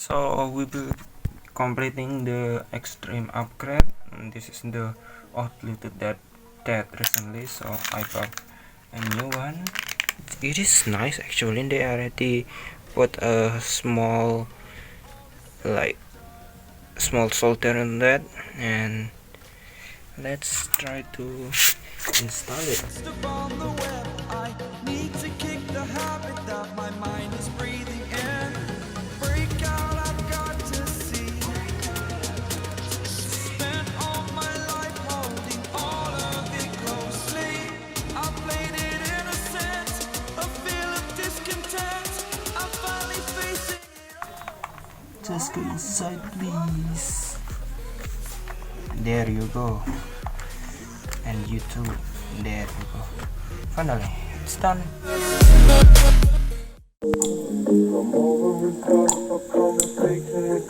So we will be completing the extreme upgrade, and this is the outdated that recently, so I bought a new one. It is nice actually. They already put a small small solder on that, and let's try to install it. Just go inside, please. There you go. And you too. There you go. Finally, it's done. I'm over with conversation with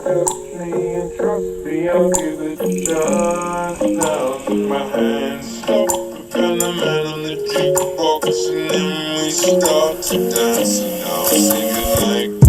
me and trust me, I'll give it a shot. Now in my hands, stop and the man on the jukebox, and then we start to dance, and now I'm singing like.